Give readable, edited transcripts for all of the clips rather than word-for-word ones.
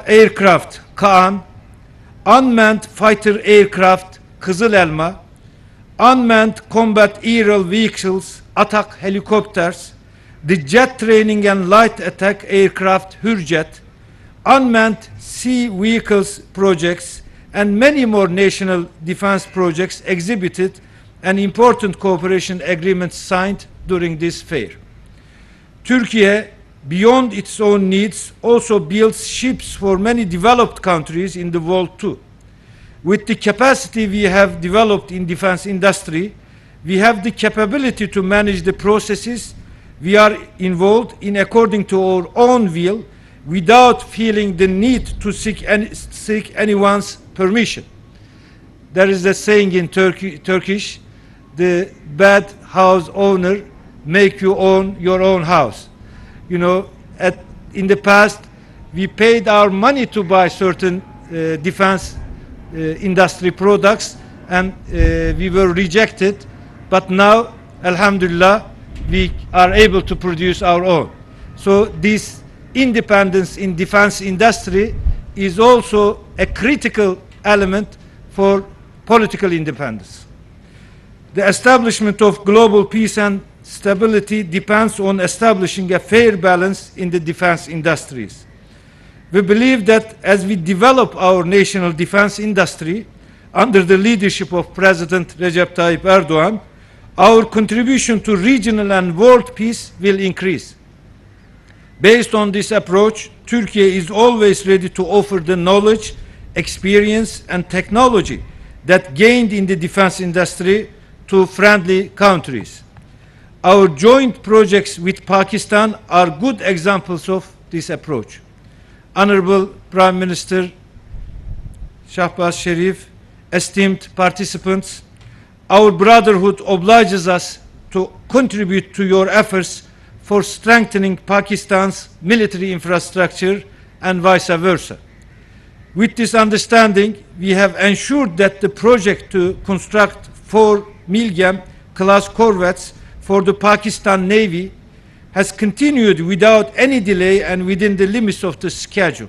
Aircraft, Kaan, Unmanned Fighter Aircraft, Kızıl Elma, Unmanned Combat Aerial Vehicles, Atak Helicopters, the Jet Training and Light Attack Aircraft, Hürjet, Unmanned Sea Vehicles projects, and many more national defense projects exhibited and important cooperation agreements signed during this fair. Turkey, beyond its own needs, also builds ships for many developed countries in the world too. With the capacity we have developed in defense industry, we have the capability to manage the processes we are involved in according to our own will, without feeling the need to seek anyone's permission. There is a saying in Turkish, the bad house owner make you own your own house. You know, in the past, we paid our money to buy certain defense industry products, and we were rejected. But now, alhamdulillah, we are able to produce our own. So this independence in defense industry is also a critical element for political independence. The establishment of global peace and stability depends on establishing a fair balance in the defense industries. We believe that as we develop our national defense industry under the leadership of President Recep Tayyip Erdogan, our contribution to regional and world peace will increase. Based on this approach, Turkey is always ready to offer the knowledge, experience, and technology that gained in the defense industry to friendly countries. Our joint projects with Pakistan are good examples of this approach. Honorable Prime Minister Shehbaz Sharif, esteemed participants, our brotherhood obliges us to contribute to your efforts for strengthening Pakistan's military infrastructure and vice versa. With this understanding, we have ensured that the project to construct 4 Milgem-class corvettes for the Pakistan Navy has continued without any delay and within the limits of the schedule.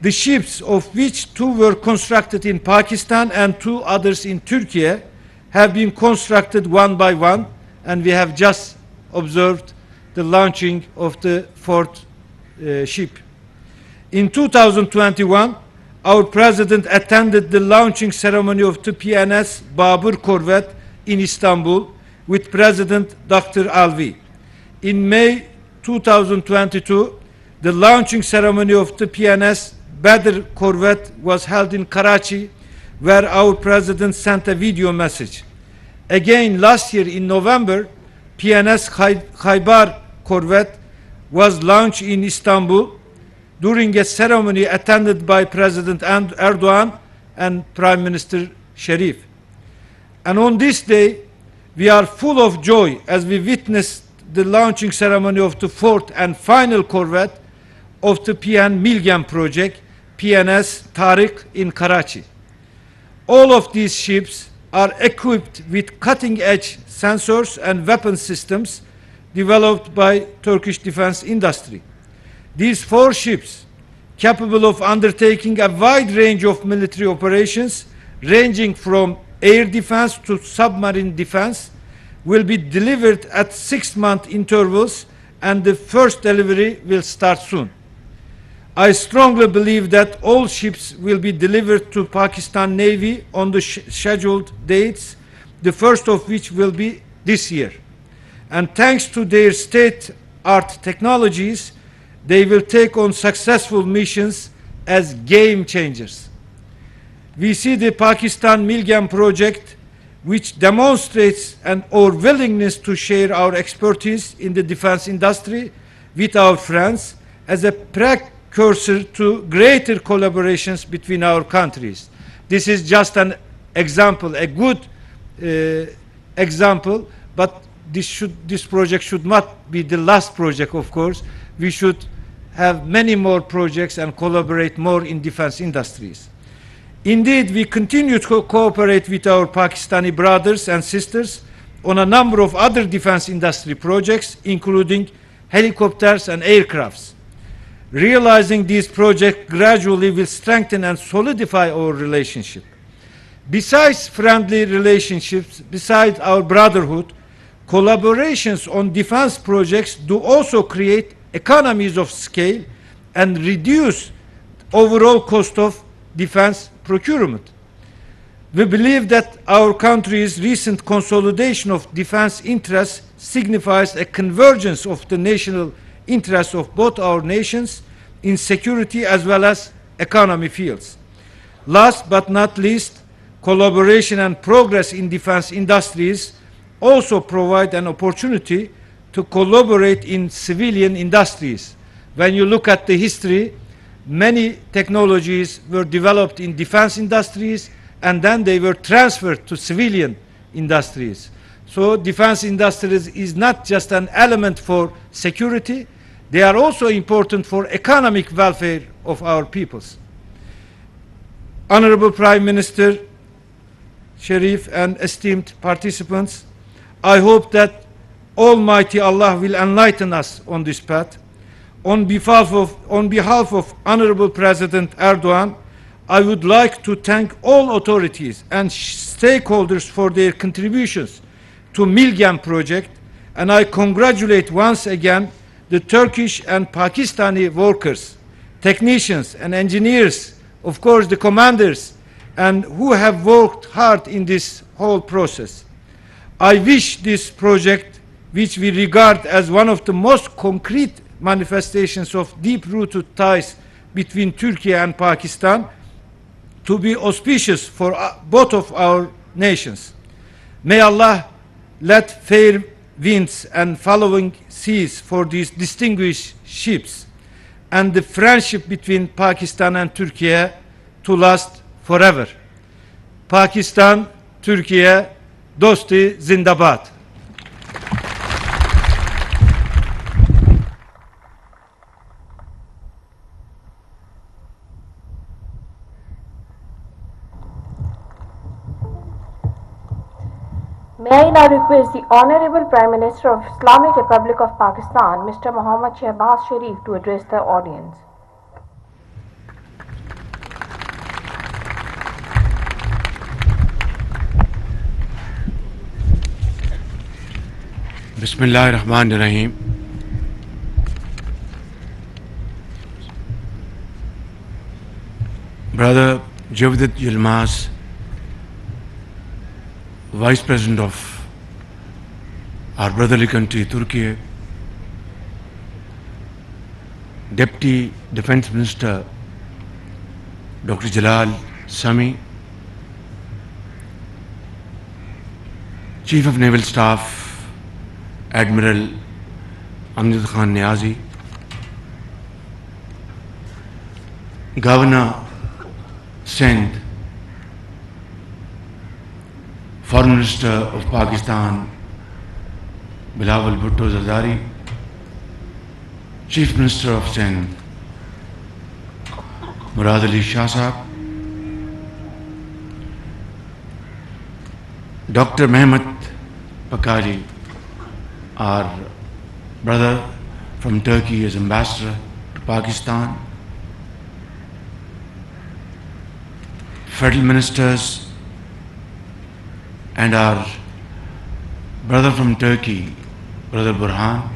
The ships, of which 2 were constructed in Pakistan and 2 others in Turkey, have been constructed one by one, and we have just observed the launching of the 4th ship. In 2021, our President attended the launching ceremony of the PNS Babur corvette in Istanbul with President Dr. Alvi. In May 2022, the launching ceremony of the PNS Badr corvette was held in Karachi, where our President sent a video message. Again, last year in November, PNS Khaybar corvette was launched in Istanbul during a ceremony attended by President Erdogan and Prime Minister Sharif. And on this day, we are full of joy as we witnessed the launching ceremony of the 4th and final corvette of the PN Milgem project, PNS Tariq in Karachi. All of these ships are equipped with cutting-edge sensors and weapon systems developed by Turkish defense industry. These 4 ships, capable of undertaking a wide range of military operations, ranging from air defense to submarine defense, will be delivered at 6-month intervals, and the first delivery will start soon. I strongly believe that all ships will be delivered to Pakistan Navy on the scheduled dates, the first of which will be this year. And thanks to their state-art technologies, they will take on successful missions as game changers. We see the Pakistan Milgem project, which demonstrates our willingness to share our expertise in the defense industry with our friends, as a precursor to greater collaborations between our countries. This is just an example, a good example, but this project should not be the last project, of course. We should have many more projects and collaborate more in defense industries. Indeed, we continue to cooperate with our Pakistani brothers and sisters on a number of other defense industry projects, including helicopters and aircrafts. Realizing these projects gradually will strengthen and solidify our relationship. Besides friendly relationships, besides our brotherhood, collaborations on defense projects do also create economies of scale and reduce overall cost of defense procurement. We believe that our country's recent consolidation of defense interests signifies a convergence of the national interests of both our nations in security as well as economy fields. Last but not least, collaboration and progress in defense industries also provide an opportunity to collaborate in civilian industries. When you look at the history, many technologies were developed in defense industries and then they were transferred to civilian industries. So defense industries is not just an element for security, they are also important for economic welfare of our peoples. Honorable Prime Minister Sharif and esteemed participants, I hope that Almighty Allah will enlighten us on this path. On behalf of Honorable President Erdogan, I would like to thank all authorities and stakeholders for their contributions to Milgem project, and I congratulate once again the Turkish and Pakistani workers, technicians and engineers, of course the commanders, and who have worked hard in this whole process. I wish this project, which we regard as one of the most concrete manifestations of deep-rooted ties between Turkey and Pakistan, to be auspicious for both of our nations. May Allah let fair winds and following seas for these distinguished ships and the friendship between Pakistan and Turkey to last forever. Pakistan, Türkiye, dosti zindabad. May I now request the Honorable Prime Minister of Islamic Republic of Pakistan, Mr. Mohammad Shehbaz Sharif, to address the audience. Bismillahirrahmanirrahim. Brother Javed Yilmaz, Vice President of our brotherly country, Turkey, Deputy Defense Minister Dr. Jalal Sami, Chief of Naval Staff Admiral Amjad Khan Niazi, Governor Sindh, Foreign Minister of Pakistan Bilawal Bhutto Zardari, Chief Minister of Sindh Murad Ali Shah Sahab, Dr. Mehmet Pakari, our brother from Turkey as ambassador to Pakistan, federal ministers and our brother from Turkey, Brother Burhan,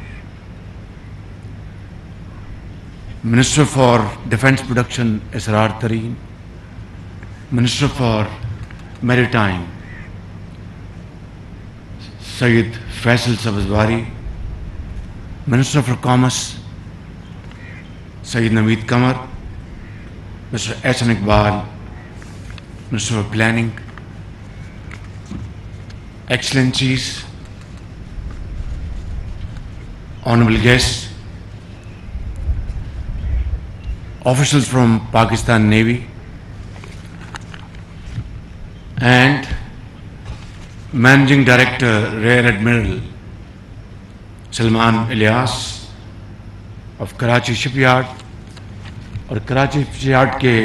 Minister for Defense Production Esrar Tareen, Minister for Maritime Sayyid Faisal Sabzwari, Minister for Commerce Sayyid Naveed Kamar, Mr. Ehsan Iqbal, Minister for Planning, Excellencies, honorable guests, officials from Pakistan Navy, and Managing Director Rear Admiral Salman Ilyas of Karachi Shipyard, और Karachi shipyard के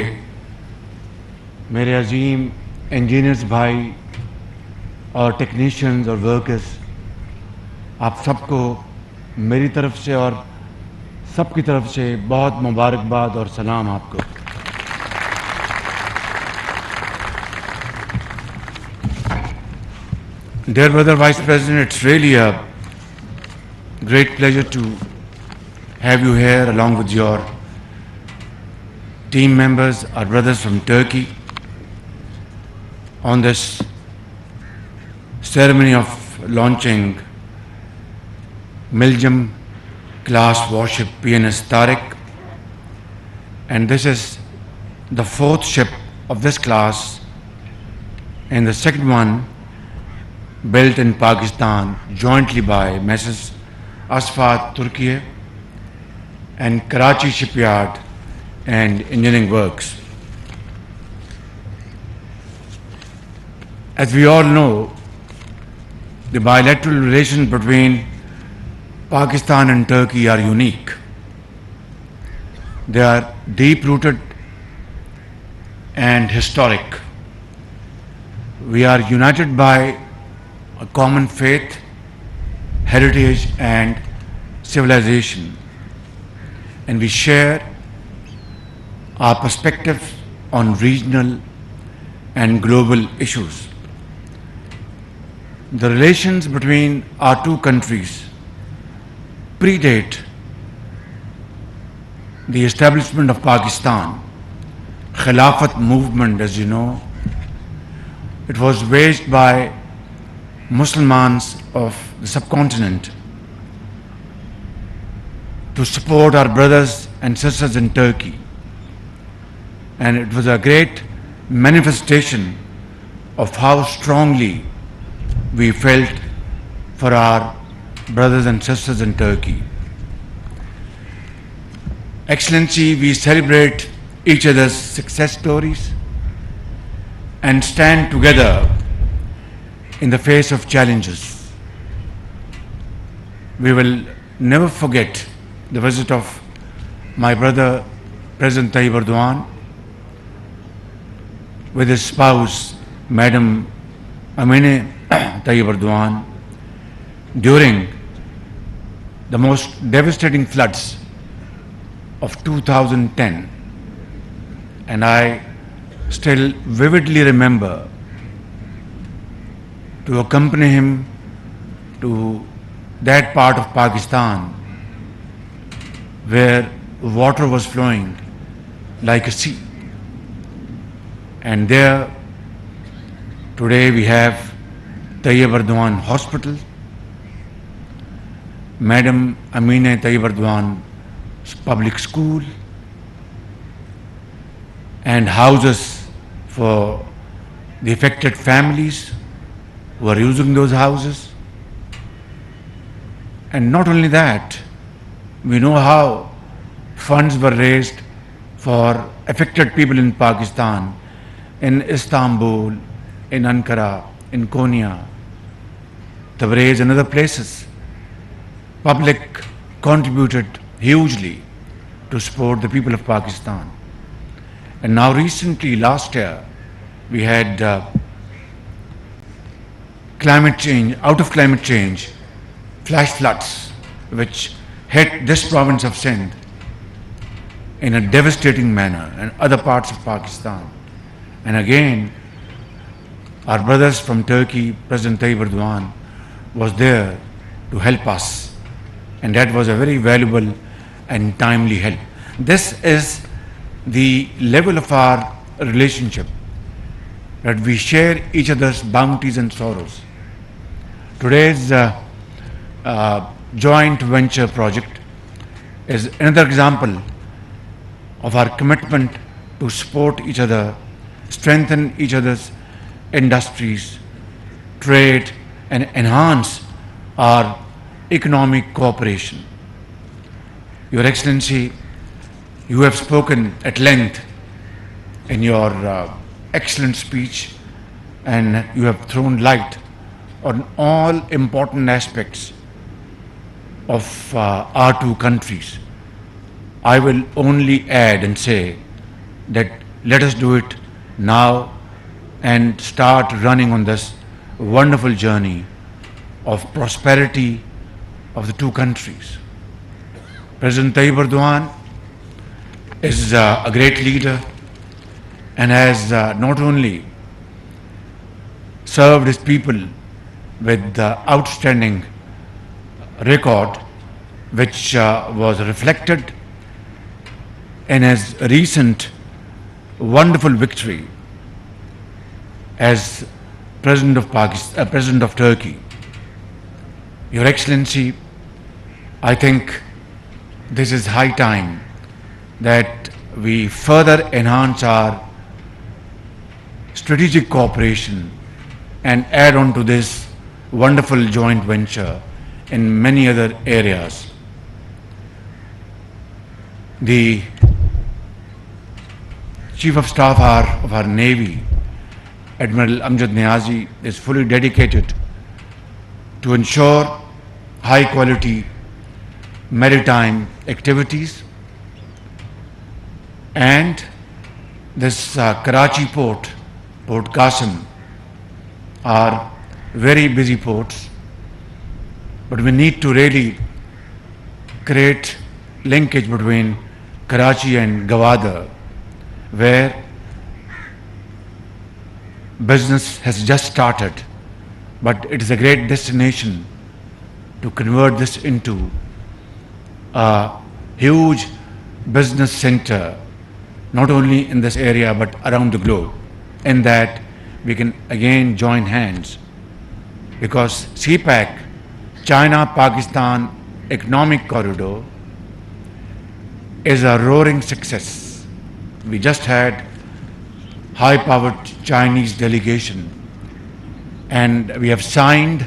मेरे अजीम engineers भाई और technicians और workers, आप सबको मेरी तरफ से और सबकी तरफ से बहुत मुबारकबाद और सलाम आपको। Dear Brother Vice President, it's really a great pleasure to have you here along with your team members, our brothers from Turkey, on this ceremony of launching Miljam class warship PNS Tariq, and this is the fourth ship of this class and the second one built in Pakistan jointly by Messrs. Asfat Turkiye and Karachi Shipyard and Engineering Works. As we all know, the bilateral relations between Pakistan and Turkey are unique. They are deep-rooted and historic. We are united by a common faith, heritage and civilization, and we share our perspective on regional and global issues. The relations between our two countries predate the establishment of Pakistan. Khilafat movement, as you know, it was waged by Muslims of the subcontinent to support our brothers and sisters in Turkey, and it was a great manifestation of how strongly we felt for our brothers and sisters in Turkey. Excellency, we celebrate each other's success stories and stand together in the face of challenges. We will never forget the visit of my brother President Tayyip Erdogan with his spouse Madam Amine Tayyip Erdogan during the most devastating floods of 2010, and I still vividly remember to accompany him to that part of Pakistan where water was flowing like a sea. And there today we have Tayyip Erdogan Hospital, Madam Amine Tayyip Erdogan Public School, and houses for the affected families who are using those houses. And not only that, we know how funds were raised for affected people in Pakistan, in Istanbul, in Ankara, in Konya, Tabriz and other places. Public contributed hugely to support the people of Pakistan. And now recently, last year, we had climate change, out of climate change, flash floods, which hit this province of Sindh in a devastating manner and other parts of Pakistan. And again, our brothers from Turkey, President Tayyip Erdogan, was there to help us. And that was a very valuable and timely help. This is the level of our relationship, that we share each other's bounties and sorrows. Today's joint venture project is another example of our commitment to support each other, strengthen each other's industries, trade, and enhance our economic cooperation. Your Excellency, you have spoken at length in your excellent speech, and you have thrown light on all important aspects of our two countries. I will only add and say that let us do it now and start running on this wonderful journey of prosperity of the two countries. President Tayyip Erdogan is a great leader and has not only served his people with the outstanding record which was reflected in his recent wonderful victory as President of Pakistan, President of Turkey. Your Excellency, I think this is high time that we further enhance our strategic cooperation and add on to this wonderful joint venture in many other areas. The Chief of Staff of our Navy, Admiral Amjad Niazi, is fully dedicated to ensure high quality maritime activities, and this Karachi port, Port Qasim, are very busy ports, but we need to really create linkage between Karachi and Gwadar, where business has just started, but it is a great destination to convert this into a huge business center, not only in this area but around the globe, in that we can again join hands, because CPEC, China-Pakistan Economic Corridor, is a roaring success. We just had high-powered Chinese delegation, and we have signed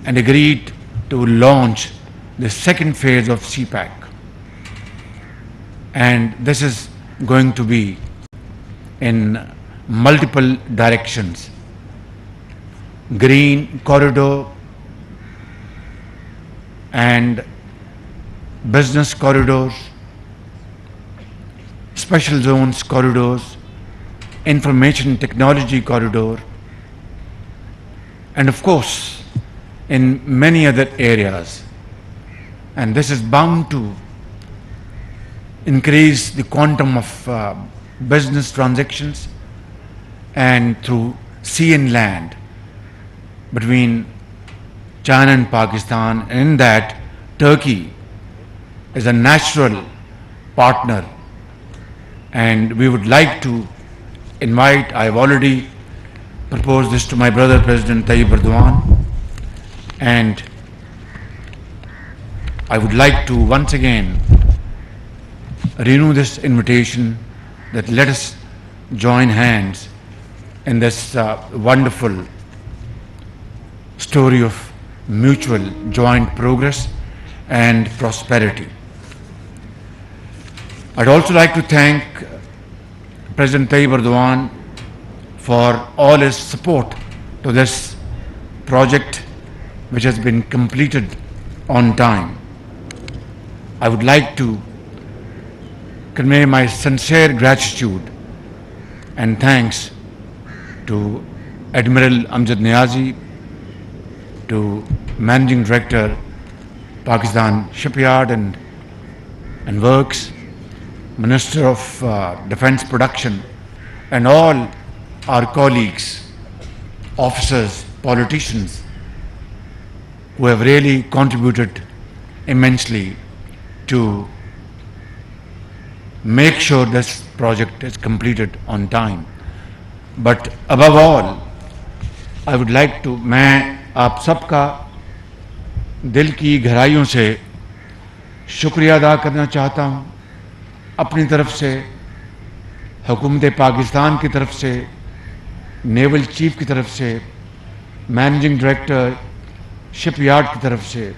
and agreed to launch the second phase of CPEC. And this is going to be in multiple directions: green corridor and business corridors, special zones corridors, information technology corridor, and of course in many other areas. And this is bound to increase the quantum of business transactions and through sea and land between China and Pakistan, and in that Turkey is a natural partner, and we would like to invite, I've already proposed this to my brother President Tayyip Erdogan, and I would like to once again renew this invitation that let us join hands in this wonderful story of mutual joint progress and prosperity. I'd also like to thank President Tayyip Erdogan for all his support to this project, which has been completed on time. I would like to convey my sincere gratitude and thanks to Admiral Amjad Niazi, to Managing Director, Pakistan Shipyard and Works, Minister of Defence Production, and all our colleagues, officers, politicians, who have really contributed immensely to make sure this project is completed on time. But above all, I would like to, मैं आप सबका दिल की गहराइयों से शुक्रिया अदा करना चाहता हूँ, अपनी तरफ से, हुकूमत पाकिस्तान की तरफ से, नेवल चीफ की तरफ से, मैनेजिंग डायरेक्टर शिपयार्ड की तरफ से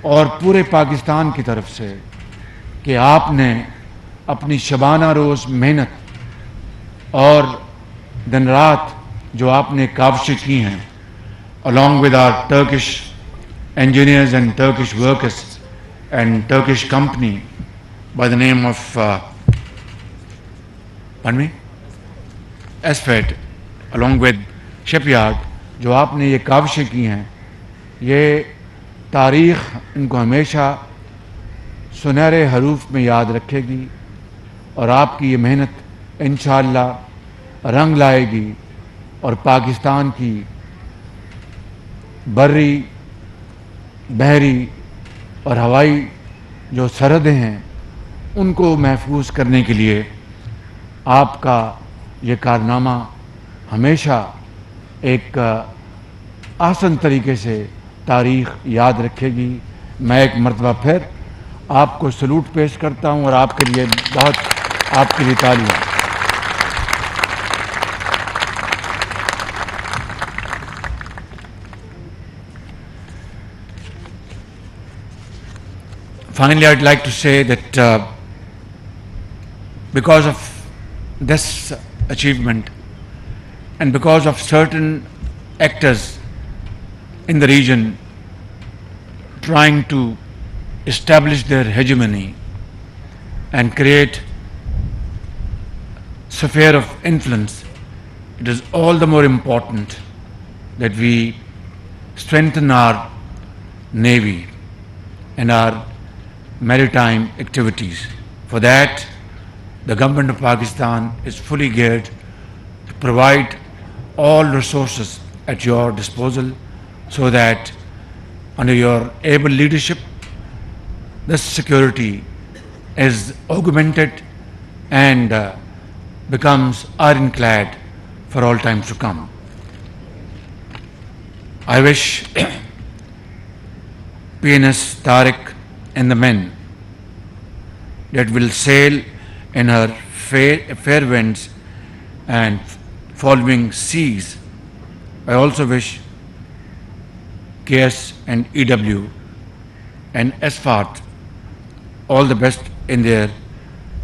और पूरे पाकिस्तान की तरफ से कि आपने अपनी शबाना रोज़ मेहनत और दिन रात जो आपने काविशें की हैं, along with our Turkish engineers and Turkish workers and Turkish company by the name of SFET, along with shipyard, जो आपने ये काविशें की हैं, ये तारीख़ इनको हमेशा سنہرے حروف میں یاد رکھے گی اور آپ کی یہ محنت انشاءاللہ رنگ لائے گی اور پاکستان کی بری، بحری اور ہوائی جو سرحدیں ہیں ان کو محفوظ کرنے کے لیے آپ کا یہ کارنامہ ہمیشہ ایک آسن طریقے سے تاریخ یاد رکھے گی. میں ایک مرتبہ پھر آپ کو سلوٹ پیش کرتا ہوں اور آپ کے لیے بہت آپ کے لیے تالیاں. Finally, I'd like to say that because of this achievement and because of certain actors in the region trying to establish their hegemony and create sphere of influence, it is all the more important that we strengthen our navy and our maritime activities. For that, the government of Pakistan is fully geared to provide all resources at your disposal so that under your able leadership, this security is augmented and becomes ironclad for all times to come. I wish PNS Tariq and the men that will sail in her fair winds and following seas. I also wish KS and EW and SFAT all the best in their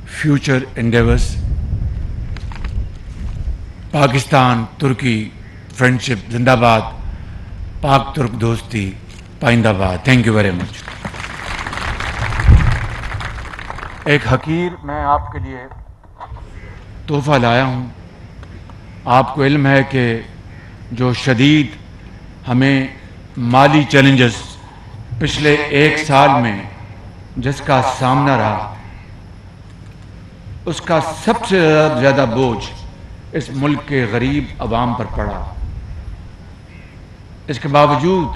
future endeavors. Pakistan Turkey friendship Zindabad, Pak Turk Dosti Paindabad. Thank you very much. ایک حقیر میں آپ کے لیے تحفہ لایا ہوں. آپ کو علم ہے کہ جو شدید ہمیں مالی چیلنجز پچھلے ایک سال میں جس کا سامنا رہا، اس کا سب سے زیادہ بوجھ اس ملک کے غریب عوام پر پڑا. اس کے باوجود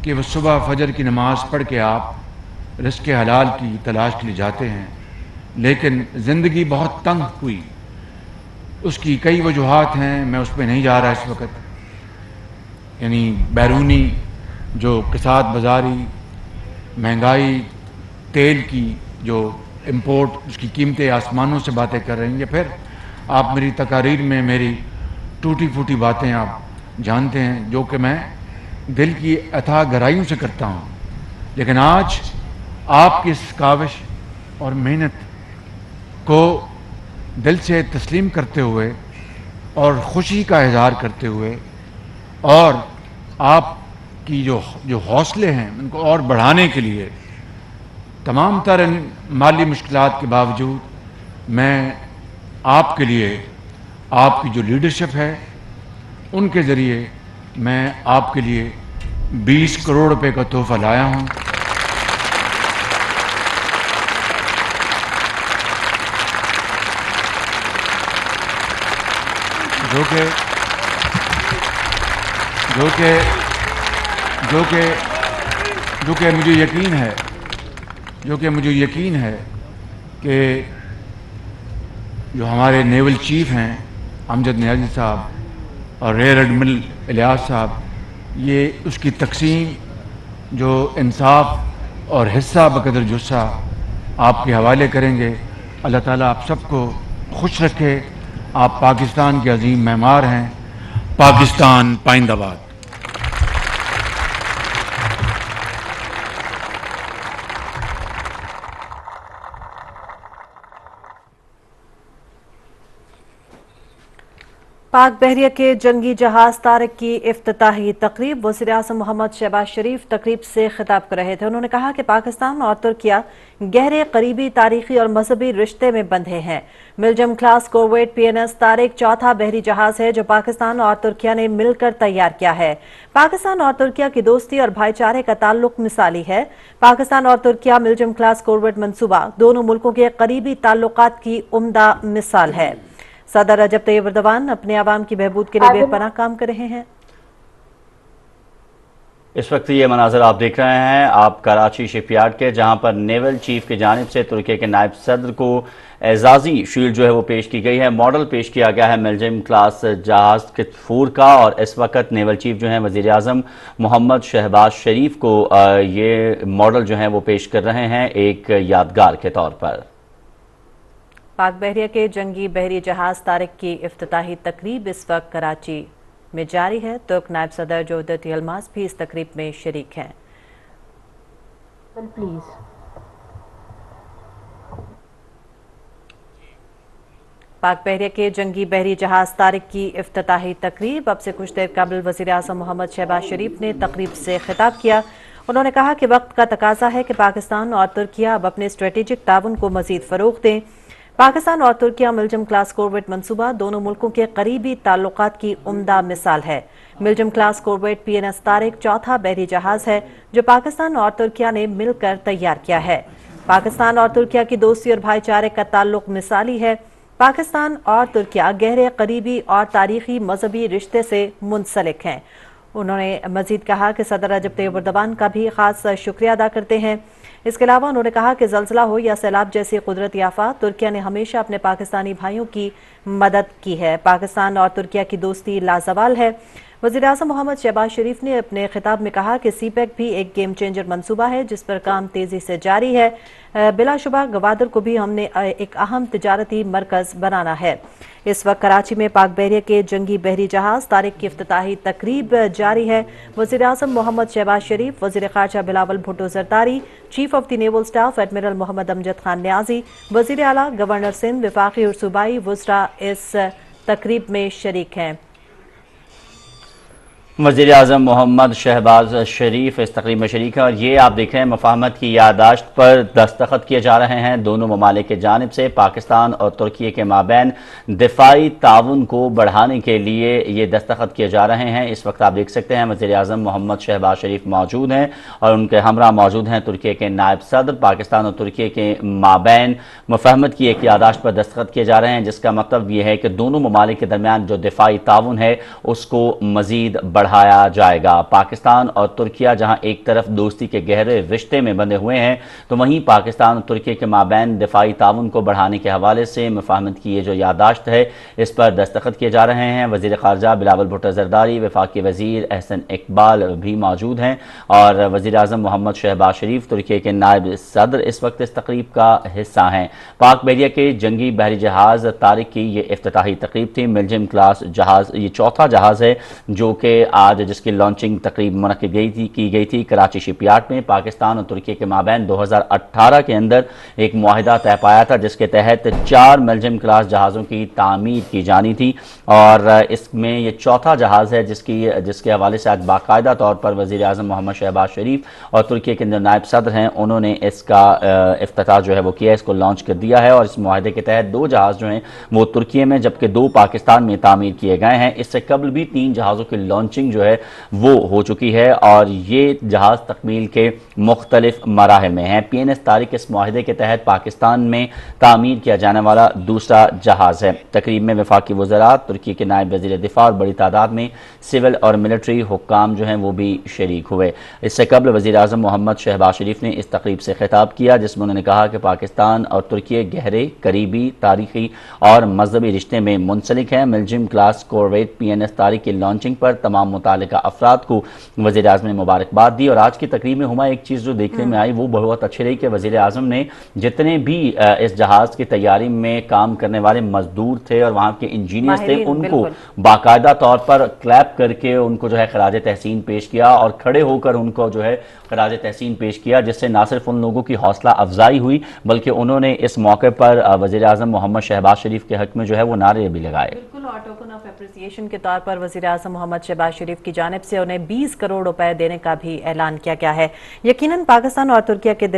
کہ وہ صبح فجر کی نماز پڑھ کے آپ رزق حلال کی تلاش کے لیے جاتے ہیں، لیکن زندگی بہت تنگ ہوئی. اس کی کئی وجوہات ہیں، میں اس پہ نہیں جا رہا اس وقت. یعنی بیرونی جو کساد بازاری، مہنگائی، تیل کی جو امپورٹ، اس کی قیمتیں آسمانوں سے باتیں کر رہی ہیں، یا پھر آپ میری تقاریر میں میری ٹوٹی پھوٹی باتیں آپ جانتے ہیں جو کہ میں دل کی اتھاہ گہرائیوں سے کرتا ہوں. لیکن آج آپ کی اس کاوش اور محنت کو دل سے تسلیم کرتے ہوئے اور خوشی کا اظہار کرتے ہوئے اور آپ کی جو حوصلے ہیں ان کو اور بڑھانے کے لیے تمام تر مالی مشکلات کے باوجود میں آپ کے لیے آپ کی جو لیڈرشپ ہے ان کے ذریعے میں آپ کے لیے 20 کروڑ روپے کا تحفہ لایا ہوں. جو کہ مجھے یقین ہے کہ جو ہمارے نیول چیف ہیں امجد نیازی صاحب اور ریئر ایڈمرل الیاس صاحب، یہ اس کی تقسیم جو انصاف اور حصہ بقدر جسہ آپ کے حوالے کریں گے. اللہ تعالیٰ آپ سب کو خوش رکھے. آپ پاکستان کے عظیم معمار ہیں. پاکستان پائندہ باد. पाक बहरिया के जंगी जहाज तारिक की इफ्तिताही तकरीब, वज़ीर आज़म मोहम्मद शहबाज शरीफ तकरीब से खिताब कर रहे थे। उन्होंने कहा कि पाकिस्तान और तुर्किया गहरे करीबी तारीखी और मजहबी रिश्ते में बंधे हैं। मिलजम क्लास कोरवेट PNS तारिक चौथा बहरी जहाज है जो पाकिस्तान और तुर्किया ने मिलकर तैयार किया है। पाकिस्तान और तुर्किया की दोस्ती और भाईचारे का ताल्लुक मिसाली है। पाकिस्तान और तुर्किया मिलजम क्लास कोरवेट मंसूबा दोनों मुल्कों के करीबी ताल्लुकात की उम्दा मिसाल है। सदर रजब तैयब एर्दोगान अपने आवाम की बहबूद के लिए बेपनाह काम कर रहे हैं। इस वक्त ये मनाजर आप देख रहे हैं आप कराची शिपयार्ड के, जहां पर नेवल चीफ की जानिब से तुर्की के नायब सदर को एजाजी शील्ड जो है वो पेश की गई है। मॉडल पेश किया गया है मिलजिम क्लास जहाज कितफूर का, और इस वक्त नेवल चीफ जो है वज़ीर आज़म मोहम्मद शहबाज शरीफ को ये मॉडल जो है वो पेश कर रहे हैं एक यादगार के तौर पर। पाक बहरिया के जंगी बहरी जहाज तारिक की इफ्तिताही तकरीब इस वक्त कराची में जारी है। तुर्क नायब सदर जोदत यलमास भी इस तकरीब में शरीक हैं। पाक बहरिया के जंगी बहरी जहाज तारिक की इफ्तिताही तकरीब अब से कुछ देर कबल वज़ीर आज़म मोहम्मद शहबाज शरीफ ने तकरीब से खिताब किया। उन्होंने कहा कि वक्त का तकाजा है कि पाकिस्तान और तुर्किया अब अपने स्ट्रेटेजिक ताउन को मजीद फरोग दें। पाकिस्तान और तुर्किया मिलजम क्लास कोरवेट मंसूबा दोनों मुल्कों के करीबी ताल्लुकात की उम्दा मिसाल है। मिलजम क्लास कोरवेट PNS तारिक चौथा बहरी जहाज है जो पाकिस्तान और तुर्किया ने मिलकर तैयार किया है। पाकिस्तान और तुर्किया की दोस्ती और भाईचारे का ताल्लुक मिसाली है। पाकिस्तान और तुर्किया गहरे करीबी और तारीखी मजहबी रिश्ते से मुंसलिक हैं। उन्होंने मजीद कहा कि सदर रजब तैयब एर्दोगान का भी खास शुक्रिया अदा करते हैं। इसके अलावा उन्होंने कहा कि ज़लज़ला हो या सैलाब जैसी कुदरती आफात, तुर्किया ने हमेशा अपने पाकिस्तानी भाइयों की मदद की है। पाकिस्तान और तुर्किया की दोस्ती लाजवाल है। वज़ीर आज़म मोहम्मद शहबाज शरीफ ने अपने खिताब में कहा कि CPEC भी एक गेम चेंजर मंसूबा है जिस पर काम तेज़ी से जारी है। बिलाशुबा गवादर को भी हमने एक अहम तिजारती मरकज़ बनाना है। इस वक्त कराची में पाक बहरिया के जंगी बहरी जहाज तारिक की इफ्तिताही तकरीब जारी है। वज़ीर आज़म मोहम्मद शहबाज शरीफ, वज़ीर ख़ारजा Bilawal Bhutto Zardari, chief of the naval staff admiral Mohammad Amjad Khan Niazi, वज़ीर आला, गवर्नर सिंध, वफाकी और सूबाई वज़रा इस तकरीब में शरीक हैं। वज़ीर आज़म मोहम्मद शहबाज शरीफ इस तकरीब में शरीक है, और ये आप देख रहे हैं मफाहमत की याददाश्त पर दस्तखत किए जा रहे हैं। दोनों ममालिक की जानिब से पाकिस्तान और तुर्की के माबैन दिफाई ताउन को बढ़ाने के लिए ये दस्तखत किए जा रहे हैं। इस वक्त आप देख सकते हैं वज़ीर आज़म मोहम्मद शहबाज शरीफ मौजूद हैं और उनके हमरा मौजूद हैं तुर्की के नायब सदर। पाकिस्तान और तुर्की के माबैन मफाहमत की एक याददाश्त पर दस्तखत किए जा रहे हैं, जिसका मतलब ये है कि दोनों ममालिक के दरमियान जो दिफाई ताउन है उसको मज़ीद बढ़ाया जाएगा। पाकिस्तान और तुर्किया जहां एक तरफ दोस्ती के गहरे रिश्ते में बंधे हुए हैं, तो वहीं पाकिस्तान और तुर्की के माबैन दिफाई ताउन को बढ़ाने के हवाले से मफाहमत की ये जो याददाश्त है इस पर दस्तखत किए जा रहे हैं। वज़ीर ख़ारजा बिलावल भुट्टो ज़रदारी, वफाकी वज़ीर एहसन इकबाल भी मौजूद हैं, और वज़ीर आज़म मोहम्मद शहबाज शरीफ तुर्की के नायब सदर इस वक्त इस तकरीब का हिस्सा हैं। पाक बहरिया के जंगी बहरी जहाज तारिक की ये इफ्तिताही तकरीब थी। मिलजिम क्लास जहाज ये चौथा जहाज है जो कि आज जिसकी लॉन्चिंग तकरीब मुनक्किद की गई थी कराची शिपयार्ड में। पाकिस्तान और तुर्की के माबैन 2018 के अंदर एक मुआहिदा तय पाया था जिसके तहत 4 मिलजिम क्लास जहाज़ों की तामीर की जानी थी, और इसमें ये चौथा जहाज़ है जिसके हवाले से आज बाकायदा तौर पर वज़ीर आज़म मोहम्मद शहबाज शरीफ और तुर्की के नायब सदर हैं उन्होंने इसका इफ्तिताह जो है वो किया, इसको लॉन्च कर दिया है। और इस मुआहिदे के तहत 2 जहाज़ जो हैं वो तुर्की में जबकि 2 पाकिस्तान में तामीर किए गए हैं। इससे कबल भी 3 जहाज़ों की लॉन्चिंग जो है वो हो चुकी है, और ये जहाज तकमील के मुख्तलिफ मराहिल में हैं। PNS तारिक इस मुआहिदे के तहत पाकिस्तान में तामीर किया जाने वाला दूसरा जहाज है। तकरीब में वफाकी वज़रा, तुर्की के नायब वज़ीर दिफा और बड़ी तादाद में सिविल और मिलिट्री हुक्काम जो हैं वो भी शरीक हुए। इससे कबल वज़ीर आज़म मोहम्मद शहबाज शरीफ ने इस तकरीब से खिताब किया जिसमें उन्होंने कहा कि पाकिस्तान और तुर्की गहरे करीबी तारीखी और मजहबी रिश्ते में मुंसलिक है। मिलजिम क्लास कोरवेट PNS तारिक की लॉन्चिंग पर तमाम तमाम मुतालिका अफराद को वज़ीर आज़म ने मुबारकबाद दी। और आज की तकरीब में हुमा एक चीज़ जो देखने में आई वो बहुत अच्छी रही कि वज़ीर आज़म ने जितने भी इस जहाज़ की तैयारी में काम करने वाले मजदूर थे और वहाँ के इंजीनियर्स थे उनको बाकायदा तौर पर क्लैप करके उनको जो है खराज तहसीन पेश किया और खड़े होकर उनको जो है खराज तहसीन पेश किया, जिससे ना सिर्फ उन लोगों की हौसला अफजाई हुई बल्कि उन्होंने इस मौके पर वज़ीर आज़म मोहम्मद शहबाज शरीफ के हक में जो है वो नारे भी लगाए। बिल्कुल, और टोकन ऑफ एप्रिसिएशन के तौर पर वज़ीर आज़म मोहम्मद शहबाज शरीफ की जानिब से उन्हें 20 करोड़ रुपए देने का भी ऐलान किया गया है। यकीनन पाकिस्तान और तुर्किया के